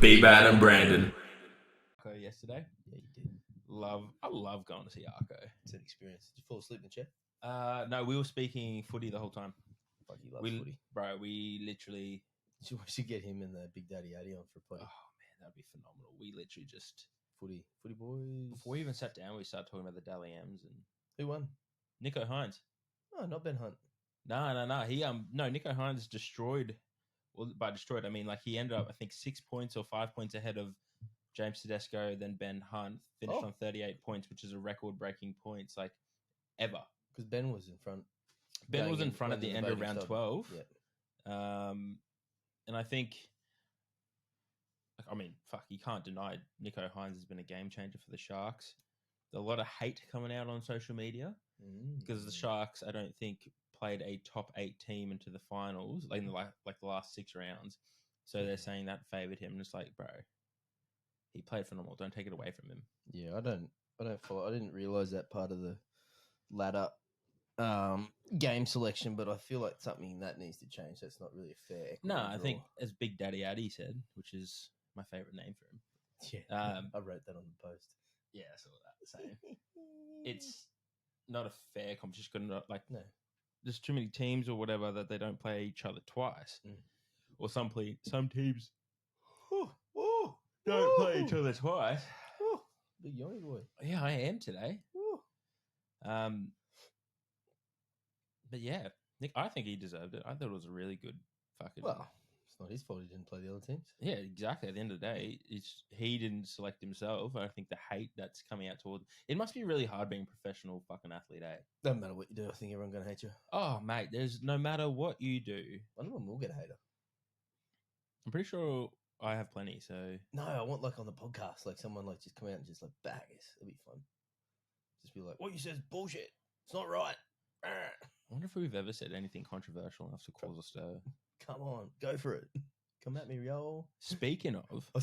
B-Bad and Brandon. Yesterday. Yeah, you did. I love going to see Arco. It's an experience. Did you fall asleep in the chair? No, we were speaking footy the whole time. Fuck, he loves footy. Bro, we literally... We should get him and the Big Daddy Addy on for a potty. Oh, man, that'd be phenomenal. We literally just... Footy boys. Before we even sat down, we started talking about the Dally M's and... Who won? Nico Hines. Oh, not Ben Hunt. No. Nico Hines destroyed... Well, by destroyed, I mean, like, he ended up, I think, 6 points or 5 points ahead of James Tedesco, then Ben Hunt, finished on 38 points, which is a record-breaking points, like, ever. Because Ben was in front. Ben was in front at the end of round 12. Yeah. And I think, you can't deny Nico Hines has been a game changer for the Sharks. There's a lot of hate coming out on social media because the Sharks, I don't think, played a top 8 team into the finals, like in the last 6 rounds. So they're saying that favored him. And it's like, bro, he played phenomenal. Don't take it away from him. Yeah, I don't follow. I didn't realize that part of the ladder game selection, but I feel like something that needs to change. That's not really a fair. No, I think as Big Daddy Addy said, which is my favorite name for him. Yeah, I wrote that on the post. Yeah, I saw that. Same. It's not a fair competition. No. There's too many teams or whatever that they don't play each other twice, or some teams don't play each other twice. Big yummy boy. Yeah, I am today. But yeah, Nick, I think he deserved it. I thought it was a really good fucking. Well, it's not his fault he didn't play the other teams. Yeah, exactly. At the end of the day, he didn't select himself. I think the hate that's coming out toward it must be really hard being a professional fucking athlete, eh? Doesn't matter what you do. I think everyone's gonna hate you. Oh, mate, there's no matter what you do. One of them will get a hater. I'm pretty sure I have plenty. So no, I want like on the podcast, like someone like just come out and just like bag us. It'll be fun. Just be like, what you said is bullshit. It's not right. I wonder if we've ever said anything controversial enough to cause a stir. Come on, go for it. Come at me, yo. Speaking of, I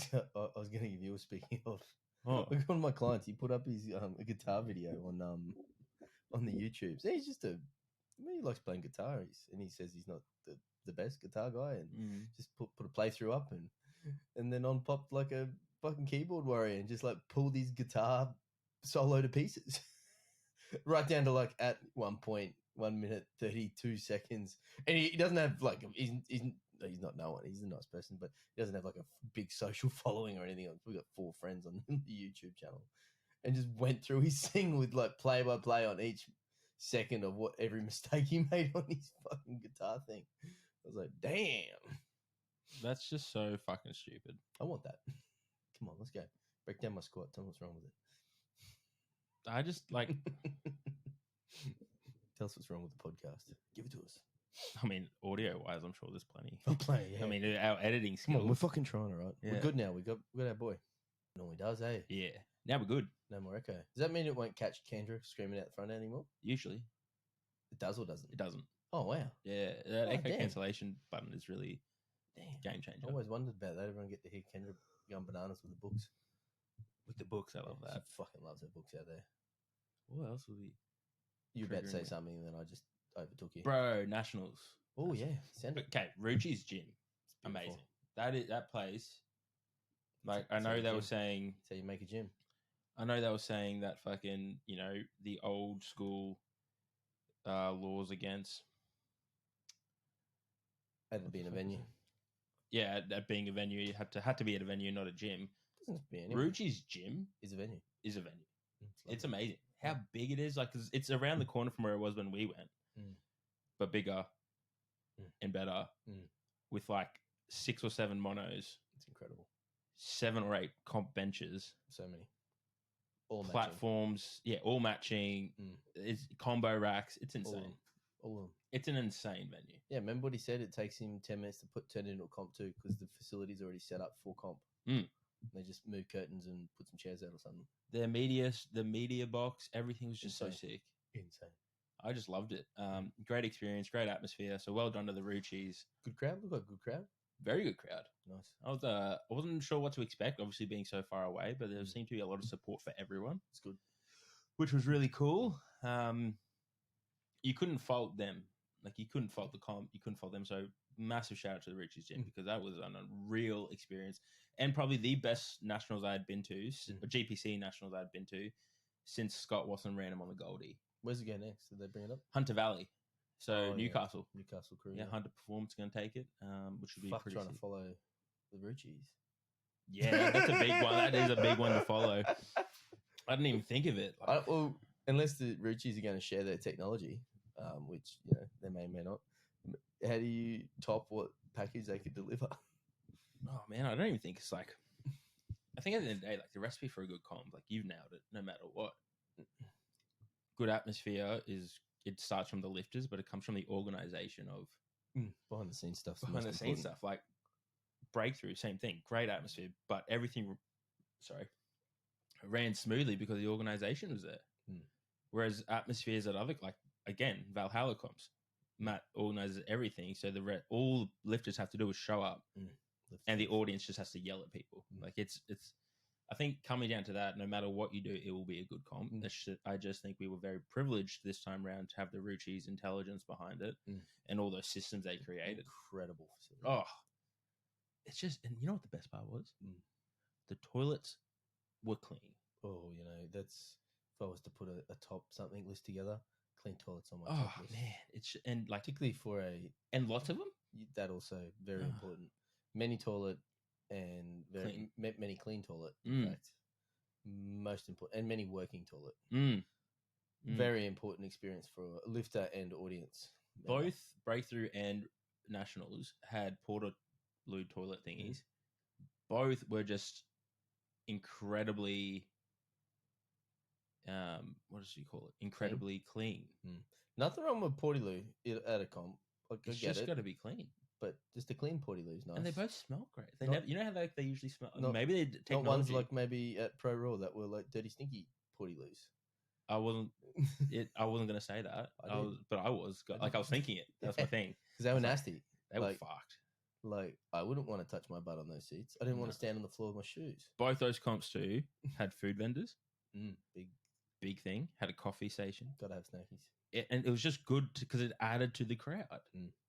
was going to give you a speaking of. Oh. Like one of my clients, he put up his a guitar video on the YouTube. So he's just he likes playing guitar, and he says he's not the best guitar guy, and just put a playthrough up, and then on popped like a fucking keyboard warrior, and just like pulled his guitar solo to pieces. Right down to like at 1 minute 32 seconds, and he doesn't have like he's not known. He's a nice person, but he doesn't have like a big social following or anything. We got 4 friends on the YouTube channel, and just went through his thing with like play by play on each second of what every mistake he made on his fucking guitar thing. I was like, damn, that's just so fucking stupid. I want that. Come on, let's go. Break down my squat. Tell me what's wrong with it. I just like. Tell us what's wrong with the podcast. Give it to us. I mean, audio-wise, I'm sure there's plenty. I'll play, yeah. I mean, our editing skills. Come on, we're fucking trying, all right? Yeah. We're good now. We got our boy. Normally does, eh? Yeah. Now we're good. No more echo. Does that mean it won't catch Kendra screaming out the front anymore? Usually. It does or doesn't? It doesn't. Oh, wow. Yeah. That echo cancellation button is really game changer. I always wondered about that. Everyone get to hear Kendra going bananas with the books. With the books, I love that. She fucking loves her books out there. What else will be? You were about to say something, and then I just overtook you. Bro, Nationals. Oh, yeah. Send it. Okay, Ruchi's gym. Amazing. That place. Like, I know they were saying... So you make a gym. I know they were saying that fucking, the old school laws against... Had to be in a venue. Yeah, at being a venue, you had to be at a venue, not a gym. Doesn't have to be anywhere. Ruchi's gym is a venue. It's amazing. How big it is. Like, 'cause it's around the corner from where it was when we went. But bigger and better with like 6 or 7 monos. It's incredible. 7 or 8 comp benches. So many. All platforms. Matching. Yeah, all matching. It's combo racks. It's insane. All of them. It's an insane venue. Yeah, remember what he said? It takes him 10 minutes to turn it into a comp too, because the facility's already set up for comp. They just move curtains and put some chairs out or something. The media box, everything was just so sick. Insane. I just loved it. Great experience, great atmosphere. So well done to the Ruchis. Good crowd. Look like a good crowd. Very good crowd. Nice. I wasn't sure what to expect, obviously being so far away, but there seemed to be a lot of support for everyone. It's good. Which was really cool. You couldn't fault them. Like, you couldn't fault the comp. You couldn't fault them. So massive shout out to the Ruchi's Gym because that was an unreal experience and probably the best nationals I had been to, GPC Nationals I had been to since Scott Watson ran him on the Goldie. Where's it go next? Did they bring it up? Hunter Valley. So Newcastle. Yeah. Newcastle crew. Yeah, Hunter Performance going to take it, which would be pretty trying sick. to follow the Ruchis. Yeah, that's a big one. That is a big one to follow. I didn't even think of it. Well, unless the Ruchis are going to share their technology, which they may or may not. How do you top what package they could deliver? Oh man, I don't even think it's like. I think at the end of the day, like the recipe for a good comp, like you've nailed it. No matter what, good atmosphere it starts from the lifters, but it comes from the organization of behind the scenes stuff. Behind the scenes stuff, like breakthrough, same thing. Great atmosphere, but everything, ran smoothly because the organization was there. Whereas atmospheres at other, like again, Valhalla comps, Matt organizes everything, so all lifters have to do is show up, and the audience just has to yell at people. Like it's. I think coming down to that, no matter what you do, it will be a good comp. I just think we were very privileged this time around to have the Ruchi's intelligence behind it and all those systems they created. Incredible facility. Oh, it's just, and you know what the best part was? The toilets were clean. Oh, that's, if I was to put a top something list together, clean toilets on my top list. Man, it's, and like, particularly for and lots of them? That also very important. Many toilet and many clean toilet, in fact. Most important, and many working toilet. Very important experience for a lifter and audience. Both Breakthrough and Nationals had Portaloo toilet thingies. Both were just incredibly, what does you call it? Incredibly clean. Nothing wrong with Portaloo at a comp. It's just got to be clean. But just a clean Portaloo is nice. And they both smell great. They never, you know how they usually smell? Maybe they technology. Not ones like maybe at Pro Raw that were like dirty, stinky Portaloos. I wasn't going to say that. I was thinking it. That's my thing. Because they were nasty. They were fucked. Like, I wouldn't want to touch my butt on those seats. I didn't want to stand on the floor with my shoes. Both those comps too had food vendors. Big thing. Had a coffee station. Gotta have snackies. And it was just good because it added to the crowd.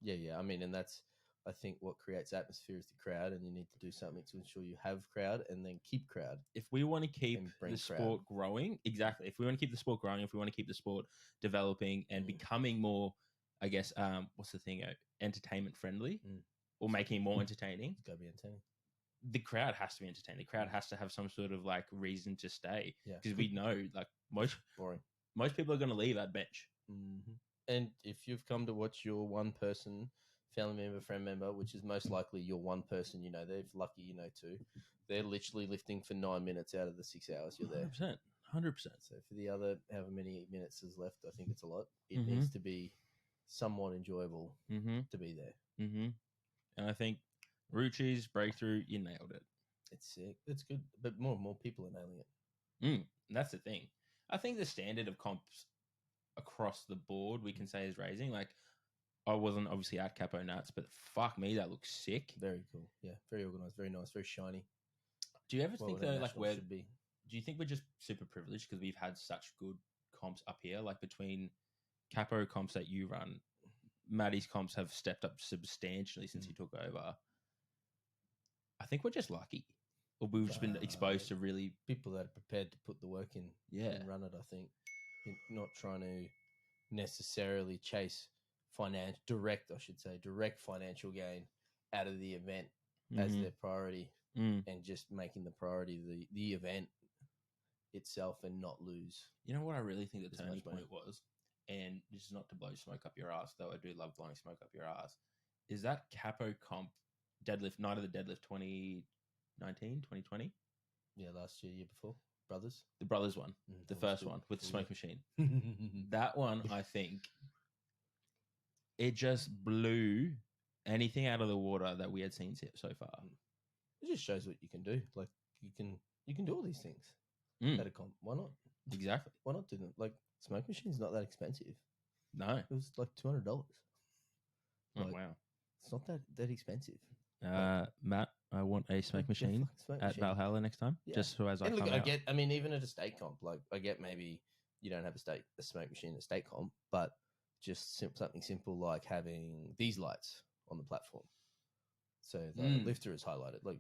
Yeah. I mean, and that's, I think, what creates atmosphere is the crowd, and you need to do something to ensure you have crowd and then keep crowd. If we want to keep the sport growing, exactly. If we want to keep the sport growing, if we want to keep the sport developing and becoming more, I guess, what's the thing, entertainment friendly, or making it more entertaining. It's got to be entertaining. The crowd has to be entertained. The crowd has to have some sort of like reason to stay. Yeah. Because we know like most people are going to leave at bench. And if you've come to watch your one person, family member, friend member, which is most likely your one person, they're lucky, too. They're literally lifting for 9 minutes out of the 6 hours you're there. 100%. So for the other, however many minutes is left, I think it's a lot. It needs to be somewhat enjoyable to be there. And I think Ruchi's Breakthrough, you nailed it. It's sick. It's good. But more and more people are nailing it. That's the thing. I think the standard of comps across the board, we can say, is raising. Like, I wasn't obviously at Capo Nats, but fuck me, that looks sick. Very cool. Yeah, very organized, very nice, very shiny. Do you ever think though, like, where should be? Do you think we're just super privileged because we've had such good comps up here? Like between Capo comps that you run, Maddie's comps have stepped up substantially since he took over. I think we're just lucky, or we've just been exposed to really people that are prepared to put the work in, and run it. I think not trying to necessarily chase direct financial gain out of the event as their priority, and just making the priority the event itself and not lose. You know what I really think the turning point was, and this is not to blow smoke up your ass, though I do love blowing smoke up your ass, is that Capo comp deadlift, night of the deadlift 2019, 2020? Yeah, last year before. The brothers one, the first one with the smoke machine. That one, I think, it just blew anything out of the water that we had seen so far. It just shows what you can do. Like you can do all these things at a comp. Why not? Exactly. Why not do them? Like smoke machine's not that expensive. No, it was like $200. Oh wow, it's not that expensive. Matt, I want a smoke machine at Valhalla next time. Yeah. Just so as I come out. I mean, even at a state comp, like I get maybe you don't have a smoke machine at a state comp, but just something simple like having these lights on the platform. So the Mm. lifter is highlighted. Like,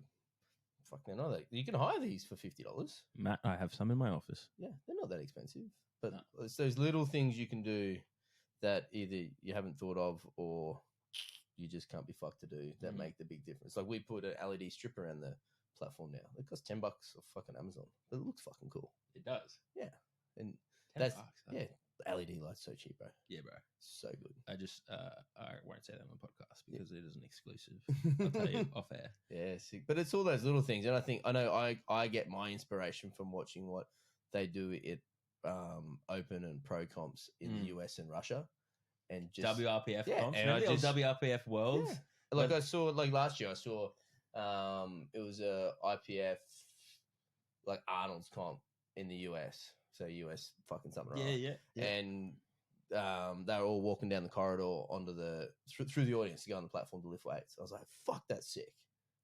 fuck, they're not that. You can hire these for $50. Matt, I have some in my office. Yeah, they're not that expensive. But No. it's those little things you can do that either you haven't thought of or you just can't be fucked to do that make the big difference. Like we put an LED strip around the platform now. It costs $10 off fucking Amazon, but it looks fucking cool. It does. Yeah, and $10, yeah. The LED light's so cheap, bro. Yeah, bro. So good. I won't say that on the podcast because it is an exclusive. I'll tell you off air. Yeah, sick. But it's all those little things, and I get my inspiration from watching what they do at Open and Pro comps in the US and Russia, and just WRPF comps. and Remember the WRPF Worlds? Yeah. Like I saw, like last year, I saw it was a IPF like Arnold's comp in the US. So US fucking something. Yeah. And they were all walking down the corridor onto through the audience to go on the platform to lift weights. I was like, fuck, that's sick.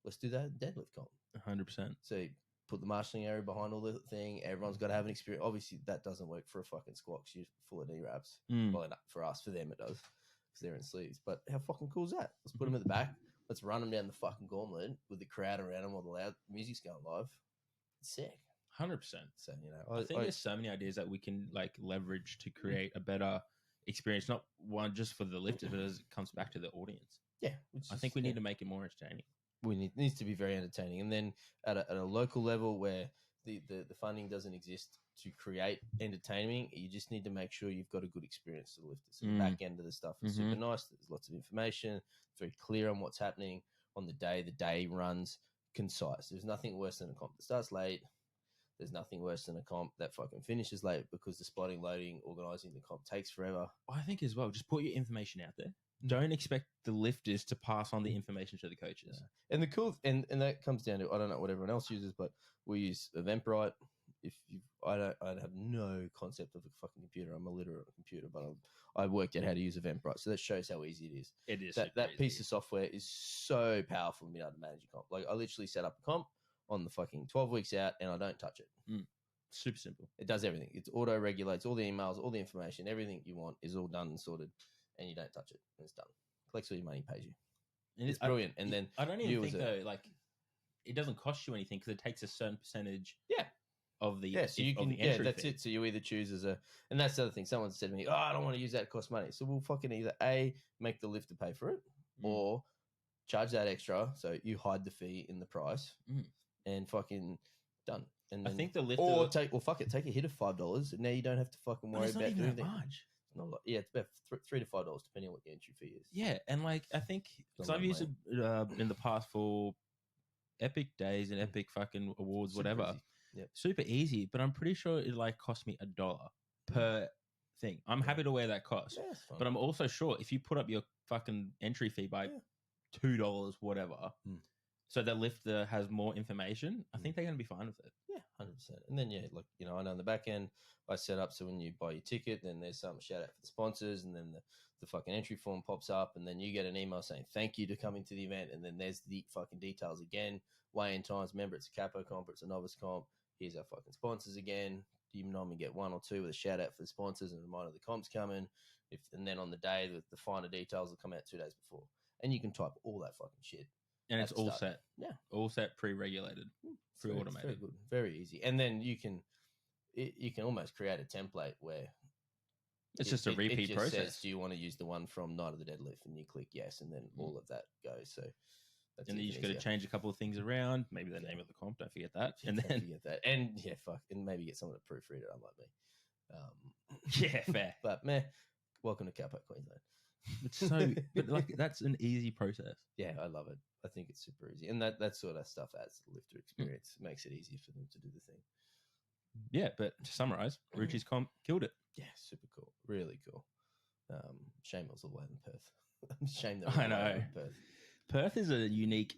Let's do that deadlift comp. 100%. So you put the marshalling area behind all the thing. Everyone's got to have an experience. Obviously, that doesn't work for a fucking squat because you're full of knee wraps. Well, not for us, for them it does because they're in sleeves. But how fucking cool is that? Let's put them at the back. Let's run them down the fucking gauntlet with the crowd around them while the loud music's going live. It's sick. 100%. So, I think there's so many ideas that we can like leverage to create a better experience, not one just for the lifters, but as it comes back to the audience. Yeah. I think we need to make it more entertaining. It needs to be very entertaining. And then at a local level where the funding doesn't exist to create entertainment, you just need to make sure you've got a good experience to the lifters. So the back end of the stuff is super nice. There's lots of information. It's very clear on what's happening on the day. The day runs concise. There's nothing worse than a comp that starts late. There's nothing worse than a comp that fucking finishes late because the spotting, loading, organising the comp takes forever. I think as well, just put your information out there. Don't expect the lifters to pass on the information to the coaches. Yeah. And the cool, and that comes down to, I don't know what everyone else uses, but we use Eventbrite. I have no concept of a fucking computer. I'm illiterate on a computer, but I worked out how to use Eventbrite. So that shows how easy it is. It is. That piece of software is so powerful to be able to manage a comp. Like I literally set up a comp on the fucking 12 weeks out and I don't touch it. Super simple. It does everything. It auto regulates all the emails, all the information, everything you want is all done and sorted, and you don't touch it. And it's done. Collects all your money, pays you. And it's brilliant. And then I don't even think though, like it doesn't cost you anything because it takes a certain percentage. Of the so you can that's fee. It. So you either choose and that's the other thing. Someone said to me, "Oh, I don't want to use that. It costs money." So we'll fucking either make the lifter pay for it, or charge that extra. So you hide the fee in the price, and fucking done. And then, I think the lifter take a hit of $5, and now you don't have to fucking worry about anything. That much. It's not like, it's about $3 to $5 depending on what the entry fee is. Yeah, and like I think because I've used it in the past for epic days and epic fucking awards, whatever. Super easy, but I'm pretty sure it like cost me $1 per thing. I'm happy to wear that cost, but I'm also sure if you put up your fucking entry fee by $2, whatever, so the lifter has more information, I think they're going to be fine with it. Yeah, 100%. And then I know on the back end, I set up so when you buy your ticket, then there's some shout out for the sponsors, and then the fucking entry form pops up, and then you get an email saying thank you to coming to the event, and then there's the fucking details again, weigh-in times. Remember, it's a capo comp, it's a novice comp. Here's our fucking sponsors again. You normally get one or two with a shout out for the sponsors and a reminder the comp's coming. And then on the day, the finer details will come out 2 days before. And you can type all that fucking shit. And it's all set. Yeah. All set, pre-regulated, pre-automated. Very good. Very easy. And then you can almost create a template where it's just a repeat process. Says, do you want to use the one from Night of the Deadlift? And you click yes, and then all of that goes. So and then you just got to change a couple of things around. Maybe the name of the comp. Don't forget that. And then forget that. And and maybe get someone to proofread it, unlike me. Fair. But welcome to Capo Queensland. It's so, but like that's an easy process. Yeah, I love it. I think it's super easy, and that sort of stuff adds to the lifter experience. It makes it easy for them to do the thing. Yeah, but to summarize, Ruchi's comp killed it. Yeah, super cool, really cool. Shame it was all the way in Perth. Shame that I know. Perth is a unique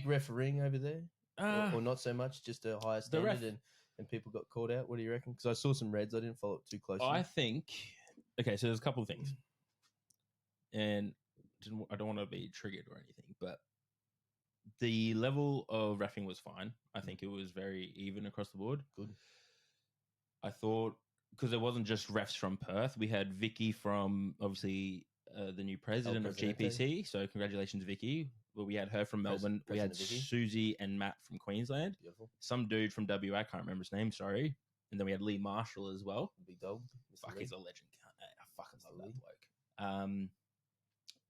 refereeing over there, or not so much, just a higher standard, and people got called out. What do you reckon? Because I saw some reds, I didn't follow it too closely. I think okay, so there's a couple of things, and I don't want to be triggered or anything, but the level of reffing was fine. I think it was very even across the board. Good. I thought because it wasn't just refs from Perth, we had Vicky from obviously the new president of Presidente. GPC. So congratulations, Vicky. Well, we had her from Melbourne. We had President Vicky. Susie and Matt from Queensland. Beautiful. Some dude from WA, I can't remember his name, sorry. And then we had Lee Marshall as well. Big dog. Fuck, he's a legend. I fucking love Lee. that bloke.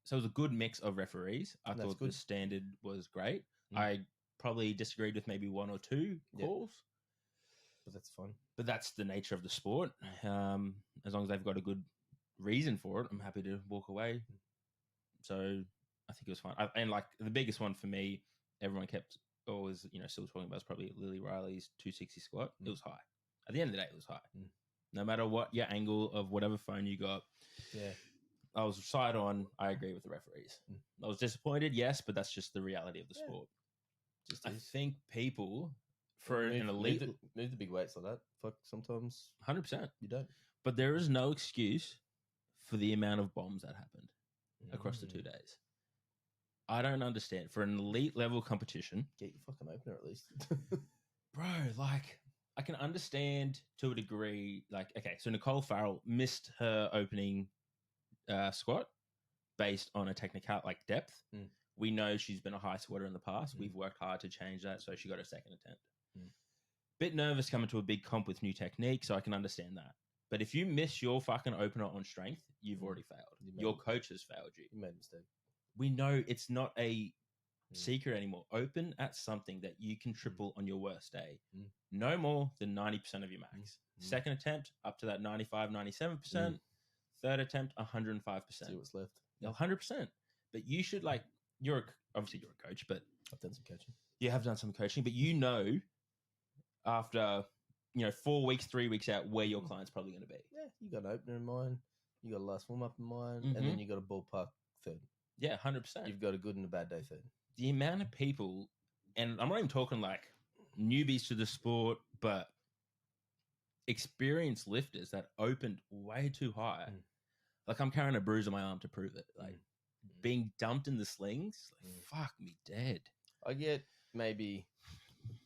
So it was a good mix of referees. I thought good. the standard was great. I probably disagreed with maybe one or two calls. But that's fun. But that's the nature of the sport. As long as they've got a good reason for it, I'm happy to walk away. So I think it was fun. And like the biggest one for me, everyone kept always, still talking about is probably Lily Riley's 260 squat. It was high. At the end of the day, it was high. No matter what your angle of whatever phone you got. Yeah. I was side on. I agree with the referees. I was disappointed, yes, but that's just the reality of the sport. I think people for an elite move the big weights like that. Fuck, sometimes 100%. You don't. But there is no excuse for the amount of bombs that happened across the 2 days. I don't understand. For an elite level competition, get your fucking opener at least, bro. Like I can understand to a degree. Like okay, so Nicole Farrell missed her opening squat based on a technical like depth. We know she's been a high squatter in the past. We've worked hard to change that, so she got a second attempt. Bit nervous coming to a big comp with new technique, so I can understand that. But if you miss your fucking opener on strength, you've already failed. Your coach has failed you. You made a mistake. We know it's not a secret anymore. Open at something that you can triple on your worst day. No more than 90% of your max. Second attempt, up to that 95, 97%. Third attempt, 105%. See what's left. 100%. But you should obviously you're a coach, but I've done some coaching. You have done some coaching, but after 4 weeks, 3 weeks out, where your client's probably going to be. Yeah, you got an opener in mind, you got a last warm up in mind, and then you got a ballpark third. Yeah, 100%. You've got a good and a bad day third. The amount of people, and I'm not even talking like newbies to the sport, but experienced lifters that opened way too high. Like I'm carrying a bruise on my arm to prove it. Like being dumped in the slings, like fuck me dead. I get maybe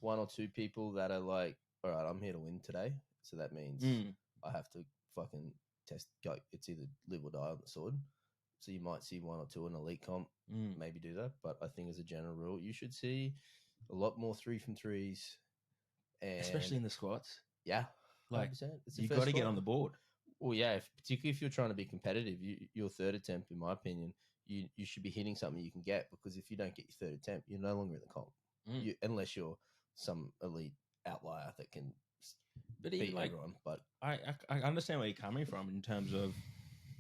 one or two people that are like, all right, I'm here to win today. So that means I have to fucking go. It's either live or die on the sword. So you might see one or two in elite comp, maybe do that. But I think as a general rule, you should see a lot more 3 from 3s. And especially in the squats. Yeah. Like, you got to get on the board. Well, yeah, particularly if you're trying to be competitive, your third attempt, in my opinion, you should be hitting something you can get, because if you don't get your third attempt, you're no longer in the comp. Unless you're some elite outlier that can beat everyone. But I understand where you're coming from in terms of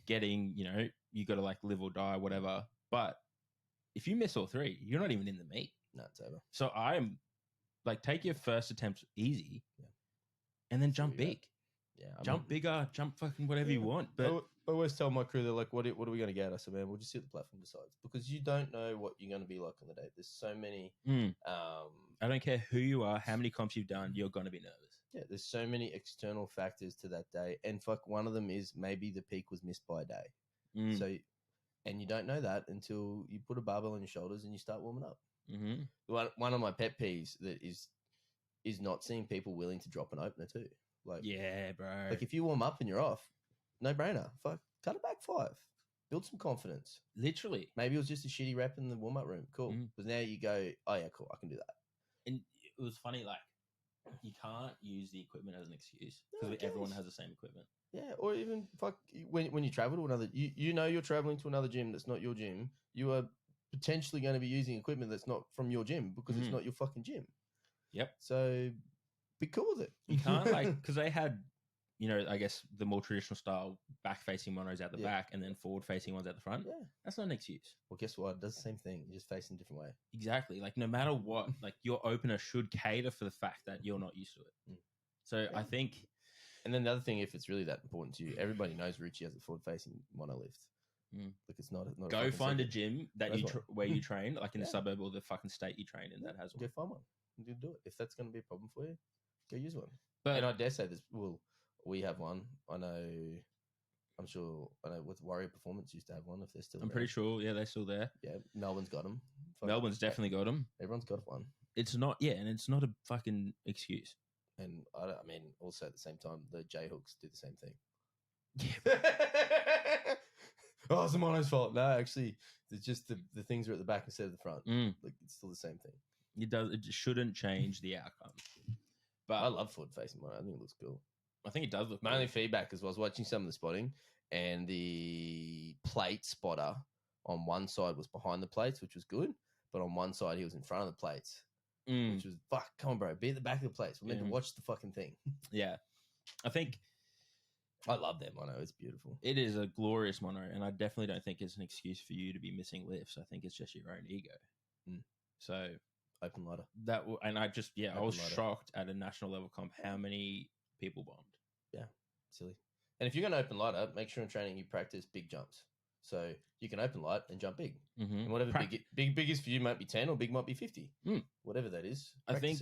getting, you got to like live or die, whatever. But if you miss all 3, you're not even in the meet. No, it's over. So I'm like, take your first attempt easy, and then jump big. Yeah, jump bigger, jump fucking whatever you want. But I always tell my crew, they're like, what are we going to get? I said, man, we'll just see what the platform decides, because you don't know what you're going to be like on the day. There's so many. I don't care who you are, how many comps you've done, you're going to be nervous. Yeah, there's so many external factors to that day, and fuck, one of them is maybe the peak was missed by a day. So, and you don't know that until you put a barbell on your shoulders and you start warming up. One of my pet peeves that is not seeing people willing to drop an opener too. Like, yeah, bro. Like if you warm up and you're off, no brainer. Fuck, cut it back 5. Build some confidence. Literally. Maybe it was just a shitty rep in the warm up room. Cool. Because now you go, oh yeah, cool, I can do that. And it was funny, like, you can't use the equipment as an excuse, because everyone has the same equipment. Yeah, or even fuck when you travel to another, you're traveling to another gym that's not your gym. You are potentially going to be using equipment that's not from your gym, because it's not your fucking gym. Yep. So be cool with it. You can't because they had, I guess the more traditional style back-facing monos out the back and then forward-facing ones at the front. Yeah. That's not an excuse. Well, guess what? It does the same thing. You just face in a different way. Exactly. Like no matter what, like your opener should cater for the fact that you're not used to it. So I think. And then the other thing, if it's really that important to you, everybody knows Richie has a forward-facing monolift. Like it's not go find a gym that where you train, like in the suburb or the fucking state you train in that has one. Go find one. You do it. If that's going to be a problem for you, go use one. But and I dare say this. Well, we have one. I'm sure. I know with Warrior Performance used to have one. If they're still, I'm pretty sure. Yeah, they're still there. Yeah, Melbourne's got them. Melbourne's definitely got them. Everyone's got one. It's not. Yeah, and it's not a fucking excuse. And I mean, also at the same time, the J hooks do the same thing. Yeah. oh, it's the mono's fault. No, actually, it's just the things are at the back instead of the front. Like it's still the same thing. It shouldn't change the outcome. But I love forward facing mono. I think it looks cool. I think it does look My cool. only feedback is I was watching some of the spotting, and the plate spotter on one side was behind the plates, which was good, but on one side he was in front of the plates, which was fuck. Come on, bro, be at the back of the plates. We're meant to watch the fucking thing. Yeah, I think I love that mono. It's beautiful. It is a glorious mono, and I definitely don't think it's an excuse for you to be missing lifts. I think it's just your own ego. So open lighter. And I just I was lighter. shocked at a national level comp how many people bombed. Yeah, silly. And if you're going to open lighter, make sure in training you practice big jumps. So you can open light and jump big. And whatever big is for you might be 10 or big might be 50. Whatever that is. I think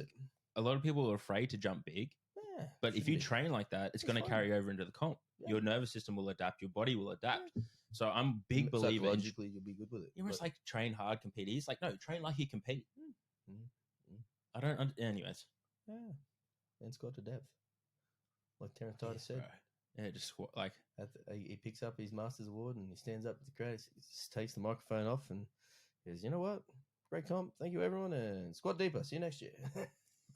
a lot of people are afraid to jump big. Yeah, but if you train like that, it's going to carry over into the comp. Yeah. Your nervous system will adapt. Your body will adapt. Yeah. So I'm a big believer. Psychologically, you'll be good with it. You almost like train hard, compete. He's like, no, train like you compete. I don't. Anyways. Yeah. And Scott to depth. Like Terrence Titus said. Right. Yeah, just like he picks up his master's award and he stands up to the crowd. He just takes the microphone off and goes, "You know what? Great comp. Thank you, everyone. And squat deeper. See you next year."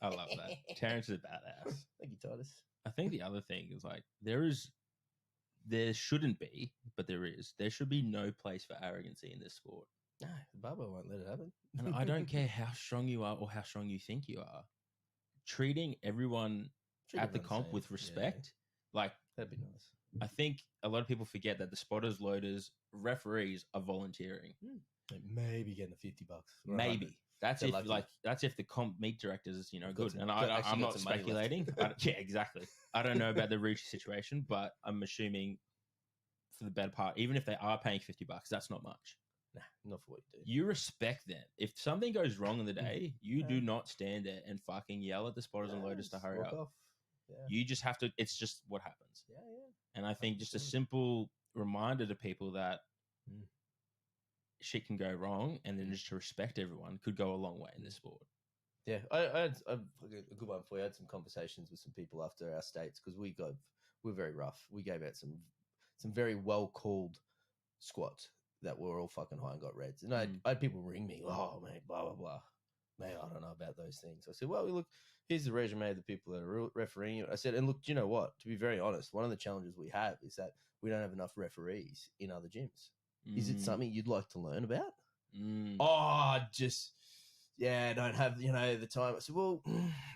I love that. Terrence is a badass. Thank you, Titus. I think the other thing is like there shouldn't be, but there should be no place for arrogancy in this sport. No, Bubba won't let it happen. And I don't care how strong you are or how strong you think you are. Treating everyone at the comp with respect, like that'd be nice. I think a lot of people forget that the spotters, loaders, referees are volunteering. Maybe getting the $50. Maybe. That's if the comp meet directors, good. And I'm not speculating. Yeah, exactly. I don't know about the Rucci situation, but I'm assuming for the better part, even if they are paying $50, that's not much. Nah, not for what you do. You respect them. If something goes wrong in the day, you do not stand there and fucking yell at the spotters and loaders to hurry up. Yeah. You just have to. It's just what happens. Yeah. And I think just a simple reminder to people that shit can go wrong, and then just to respect everyone could go a long way in this sport. Yeah, I had a good one for you. I had some conversations with some people after our states because we're very rough. We gave out some very well called squats that were all fucking high and got reds. And I had people ring me, "Oh, mate, blah, blah, blah. Mate, I don't know about those things." I said, "Well, look, here's the resume of the people that are refereeing you." I said, "And look, do you know what? To be very honest, one of the challenges we have is that we don't have enough referees in other gyms. Is it something you'd like to learn about?" "Oh, just, I don't have, the time." I said, "Well,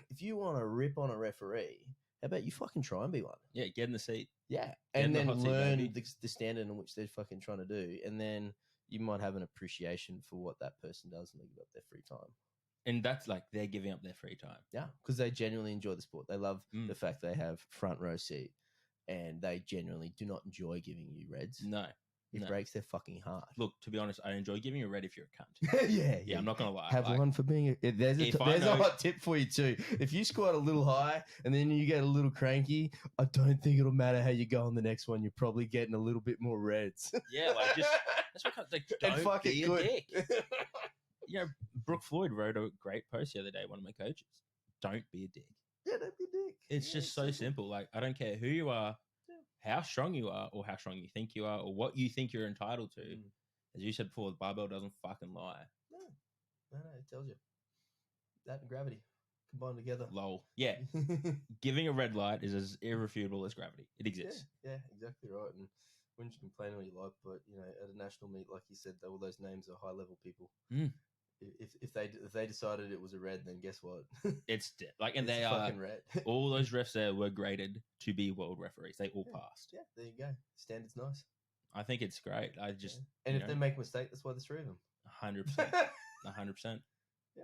if you want to rip on a referee, how about you fucking try and be one?" Yeah, get in the seat. Yeah, and then learn the standard in which they're fucking trying to do. And then you might have an appreciation for what that person does and they give up their free time. And that's like they're giving up their free time. Yeah, because they genuinely enjoy the sport. They love the fact they have front row seat and they genuinely do not enjoy giving you reds. No. It breaks their fucking heart. Look, to be honest, I enjoy giving you a red if you're a cunt. Yeah, I'm not going to lie. Have one for being there's a hot tip for you too. If you squat a little high and then you get a little cranky, I don't think it'll matter how you go on the next one. You're probably getting a little bit more reds. Yeah, like just that's what don't be a dick. Brooke Floyd wrote a great post the other day, one of my coaches. Don't be a dick. Yeah, don't be a dick. It's just so simple. Like, I don't care who you are, how strong you are, or how strong you think you are, or what you think you're entitled to. As you said before, the barbell doesn't fucking lie. No, it tells you. That and gravity combined together. Lol. Yeah. Giving a red light is as irrefutable as gravity. It exists. Yeah, exactly right. And when you complain all you like, but, at a national meet, like you said, all those names are high-level people. If they decided it was a red, then guess what? It's and they are red. All those refs there were graded to be world referees. They all passed. Yeah, there you go. Standard's nice. I think it's great. I just and if they make a mistake, that's why there's three of them. 100%. 100%. Yeah.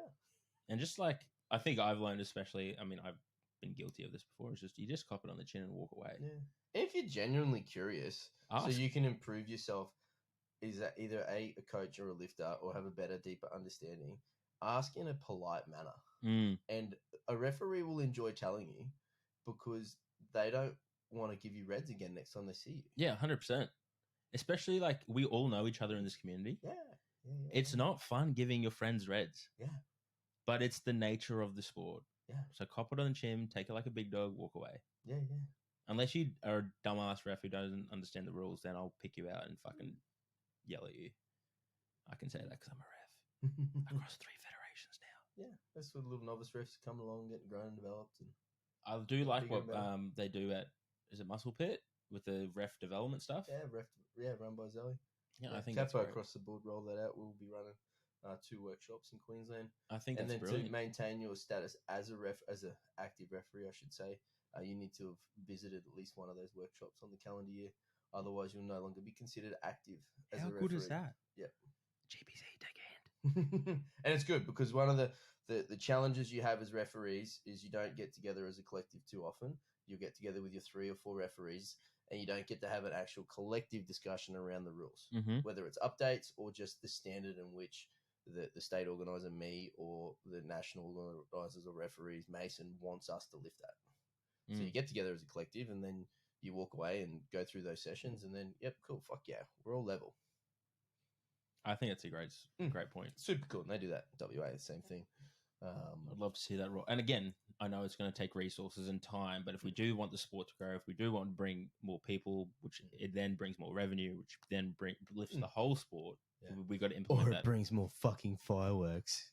And just like I think I've learned, especially. I mean, I've been guilty of this before. It's just you just cop it on the chin and walk away. Yeah. And if you're genuinely curious, so you can improve yourself. Is that either a coach or a lifter or have a better, deeper understanding? Ask in a polite manner. And a referee will enjoy telling you because they don't want to give you reds again next time they see you. Yeah, 100%. Especially like we all know each other in this community. Yeah. It's not fun giving your friends reds. Yeah. But it's the nature of the sport. Yeah. So cop it on the chin, take it like a big dog, walk away. Yeah. Unless you are a dumbass ref who doesn't understand the rules, then I'll pick you out and fucking yell at you. I can say that because I'm a ref across 3 federations now. Yeah, that's what little novice refs come along, getting grown and developed. And I do like what they do at, is it Muscle Pit with the ref development stuff? Yeah, run by Zoe. Yeah, I think Capo across the board, roll that out. We'll be running 2 workshops in Queensland. I think and that's then brilliant. To maintain your status as a ref, as an active referee, I should say, you need to have visited at least one of those workshops on the calendar year. Otherwise, you'll no longer be considered active as a referee. How good is that? Yep. GPC, take a hand. And it's good because one of the challenges you have as referees is you don't get together as a collective too often. You'll get together with your 3 or 4 referees, and you don't get to have an actual collective discussion around the rules, whether it's updates or just the standard in which the state organizer, me, or the national organizers or referees, Mason, wants us to lift that. So you get together as a collective, and then you walk away and go through those sessions, and then, yep, cool, fuck yeah, we're all level. I think that's a great point. Super cool. And they do that in WA, the same thing. I'd love to see that. And again, I know it's going to take resources and time, but if we do want the sport to grow, if we do want to bring more people, which it then brings more revenue, which then lifts the whole sport, we got to implement that. Or it brings more fucking fireworks.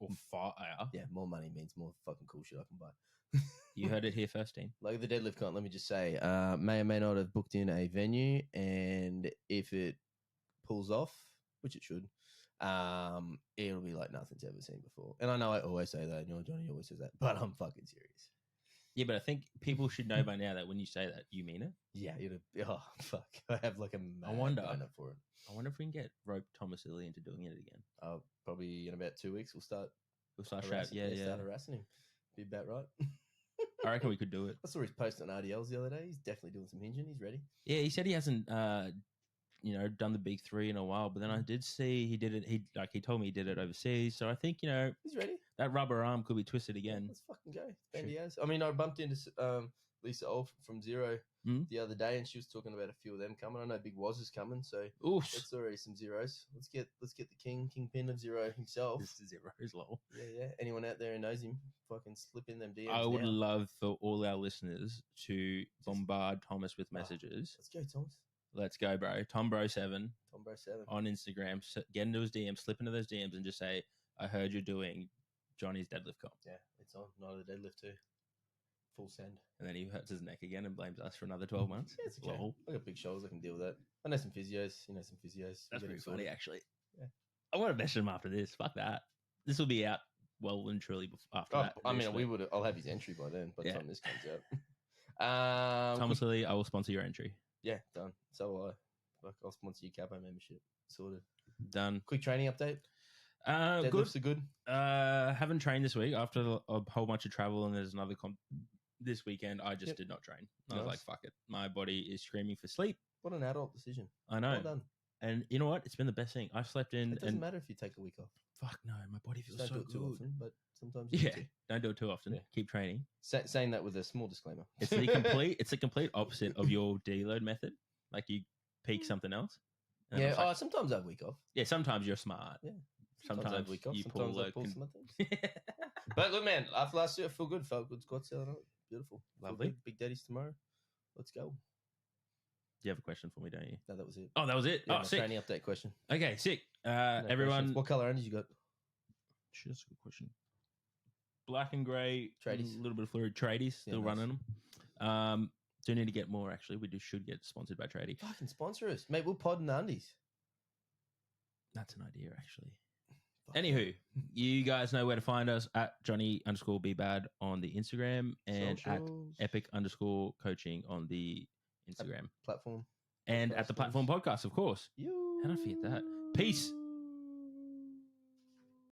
Or fire. Yeah, more money means more fucking cool shit I can buy. You heard it here first, team. Like the deadlift comp, let me just say, may or may not have booked in a venue, and if it pulls off, which it should, it'll be like nothing's ever seen before. And I know I always say that, Johnny always says that, but I'm fucking serious. Yeah, but I think people should know by now that when you say that, you mean it. Yeah, oh fuck, I have like a mad lineup for it. I wonder if we can get rope Thomas Illy into doing it again. Probably in about 2 weeks we'll start start harassing him. Be about right. I reckon we could do it. I saw his post on RDLs the other day. He's definitely doing some hinging. He's ready. Yeah, he said he hasn't done the big 3 in a while, but then I did see he did it. He told me he did it overseas, so I think he's ready. That rubber arm could be twisted again. Let's fucking go. Bendy ass. I mean, I bumped into Lisa Olf from Zero the other day, and she was talking about a few of them coming. I know Big Woz is coming, so that's already some zeros. Let's get the kingpin of Zero himself. This is Zero's lol. Yeah. Anyone out there who knows him, fucking slip in them DMs. I would love for all our listeners to bombard Thomas with messages. Let's go, Thomas. Let's go, bro. Tombro7 Tombro7 on Instagram. Get into his DMs, slip into those DMs, and just say, "I heard you're doing Johnny's deadlift comp." Yeah, it's on. Not a deadlift too. Full send. And then he hurts his neck again and blames us for another 12 months. Yeah, it's okay. I got big shoulders. I can deal with that. I know some physios. You know some physios. That's pretty funny, actually. Yeah. I want to message him after this. Fuck that. This will be out well and truly after that. I mean, I'll have his entry by then. By the time this comes out. Thomas Lilly, I will sponsor your entry. Yeah, done. So will I. I'll sponsor your Capo membership. Sorted. Done. Quick training update. Deadlifts are good. Haven't trained this week after a whole bunch of travel, and there's another comp this weekend. I just did not train. I was like, fuck it. My body is screaming for sleep. What an adult decision. I know. Well done. And you know what? It's been the best thing. I've slept in. It doesn't matter if you take a week off. Fuck no, my body feels so good. Don't do it too often, but sometimes you do. Don't do it too often. Yeah. Keep training. Saying that with a small disclaimer. It's the complete opposite of your deload method. Like you peak something else. Yeah. Like, sometimes I have a week off. Yeah. Sometimes you're smart. Yeah. Sometimes I have a week off. You sometimes pull I pull some things. But look, man, after last year, I feel good. Felt good. Squats out. Beautiful. Lovely. Big daddies tomorrow. Let's go. You have a question for me, don't you? No, that was it. Oh, that was it? Yeah, sick. Training update question. Okay, sick. Everyone. Questions. What colour undies you got? That's a good question. Black and grey. Tradies. A little bit of fluid. Tradies. Still running them. Do need to get more, actually. We should get sponsored by Tradie. Fucking sponsor us. Mate, we'll pod in the undies. That's an idea, actually. Anywho, you guys know where to find us at Johnny_BeBad on the Instagram and Socials. at Epic_coaching on the Instagram platform. And at the Platform Podcast, of course. How did I forget that? Peace.